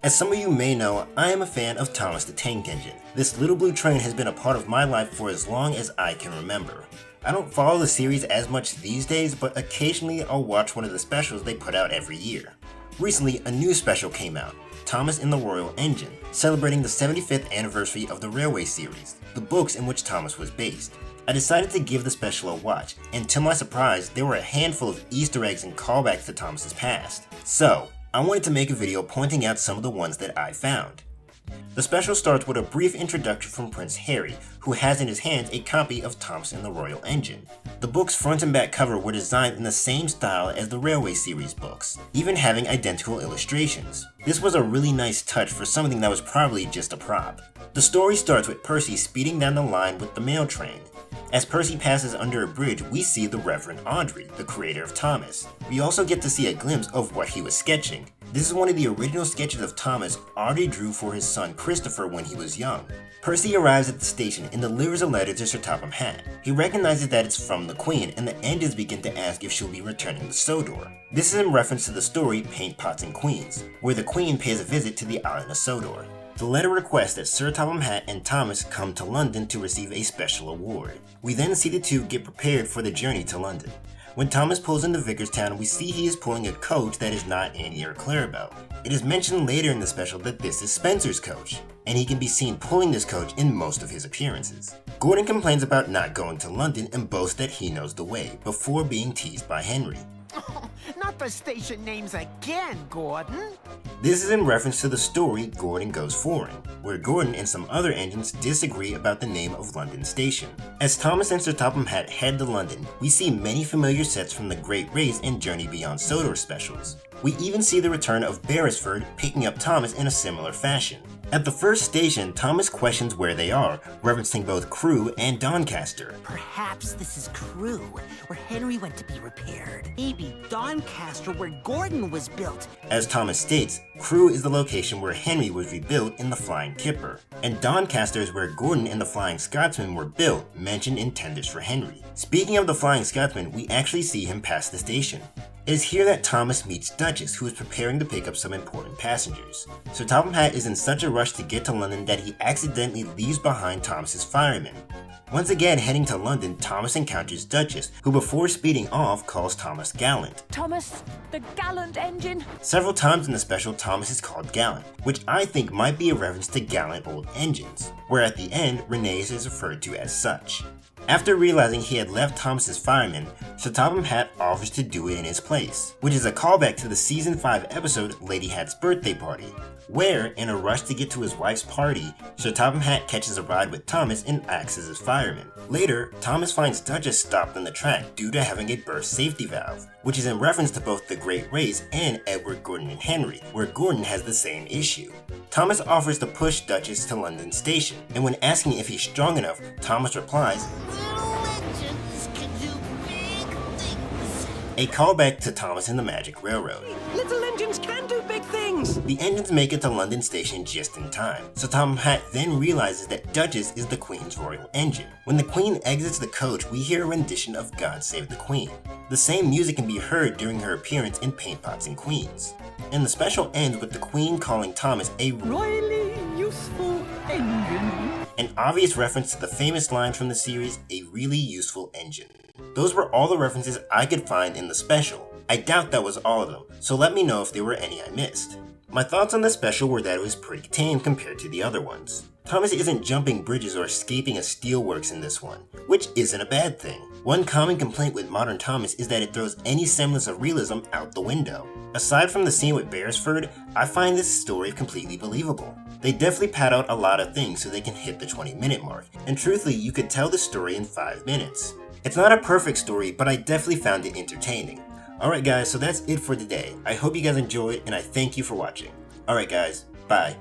As some of you may know, I am a fan of Thomas the Tank Engine. This little blue train has been a part of my life for as long as I can remember. I don't follow the series as much these days, but occasionally I'll watch one of the specials they put out every year. Recently, a new special came out, Thomas and the Royal Engine, celebrating the 75th anniversary of the Railway series, the books in which Thomas was based. I decided to give the special a watch, and to my surprise, there were a handful of Easter eggs and callbacks to Thomas's past. So, I wanted to make a video pointing out some of the ones that I found. The special starts with a brief introduction from Prince Harry, who has in his hands a copy of Thomas and the Royal Engine. The book's front and back cover were designed in the same style as the Railway series books, even having identical illustrations. This was a really nice touch for something that was probably just a prop. The story starts with Percy speeding down the line with the mail train. As Percy passes under a bridge, we see the Reverend Audrey, the creator of Thomas. We also get to see a glimpse of what he was sketching. This is one of the original sketches of Thomas Audrey drew for his son Christopher when he was young. Percy arrives at the station and delivers a letter to Sir Topham Hatt. He recognizes that it's from the Queen, and the engines begin to ask if she'll be returning to Sodor. This is in reference to the story Paint Pots and Queens, where the Queen pays a visit to the island of Sodor. The letter requests that Sir Topham Hatt and Thomas come to London to receive a special award. We then see the two get prepared for the journey to London. When Thomas pulls into Vicarstown, we see he is pulling a coach that is not Annie or Clarabelle. It is mentioned later in the special that this is Spencer's coach, and he can be seen pulling this coach in most of his appearances. Gordon complains about not going to London and boasts that he knows the way, before being teased by Henry. Oh, not the station names again, Gordon. This is in reference to the story Gordon Goes Foreign, where Gordon and some other engines disagree about the name of London Station. As Thomas and Sir Topham Hatt head to London, we see many familiar sets from the Great Race and Journey Beyond Sodor specials. We even see the return of Beresford picking up Thomas in a similar fashion. At the first station, Thomas questions where they are, referencing both Crewe and Doncaster. Perhaps this is Crewe, where Henry went to be repaired. Maybe Doncaster, where Gordon was built. As Thomas states, Crewe is the location where Henry was rebuilt in the Flying Kipper, and Doncaster is where Gordon and the Flying Scotsman were built, mentioned in Tenders for Henry. Speaking of the Flying Scotsman, we actually see him pass the station. It is here that Thomas meets Duchess, who is preparing to pick up some important passengers. Sir Topham Hatt is in such a rush to get to London that he accidentally leaves behind Thomas's firemen. Once again heading to London, Thomas encounters Duchess, who before speeding off calls Thomas gallant. Thomas, the gallant engine. Several times in the special, Thomas is called gallant, which I think might be a reference to gallant old engines, where at the end, Renee is referred to as such. After realizing he had left Thomas's firemen, Sir Topham Hatt offers to do it in his place, which is a callback to the season 5 episode Lady Hatt's Birthday Party, where, in a rush to get to his wife's party, Sir Topham Hatt catches a ride with Thomas and acts as his fireman. Later, Thomas finds Duchess stopped on the track due to having a burst safety valve, which is in reference to both the Great Race and Edward, Gordon, and Henry, where Gordon has the same issue. Thomas offers to push Duchess to London Station, and when asking if he's strong enough, Thomas replies, a callback to Thomas and the Magic Railroad. Little engines can do big things. The engines make it to London Station just in time, so Topham Hatt then realizes that Duchess is the Queen's royal engine. When the Queen exits the coach, we hear a rendition of God Save the Queen. The same music can be heard during her appearance in Paint Pots and Queens. And the special ends with the Queen calling Thomas a Royally useful engine. An obvious reference to the famous line from the series, a really useful engine. Those were all the references I could find in the special. I doubt that was all of them, so let me know if there were any I missed. My thoughts on the special were that it was pretty tame compared to the other ones. Thomas isn't jumping bridges or escaping a steelworks in this one, which isn't a bad thing. One common complaint with modern Thomas is that it throws any semblance of realism out the window. Aside from the scene with Beresford, I find this story completely believable. They definitely pad out a lot of things so they can hit the 20-minute mark, and truthfully, you could tell the story in 5 minutes. It's not a perfect story, but I definitely found it entertaining. Alright guys, so that's it for today. I hope you guys enjoyed, and I thank you for watching. Alright guys, bye.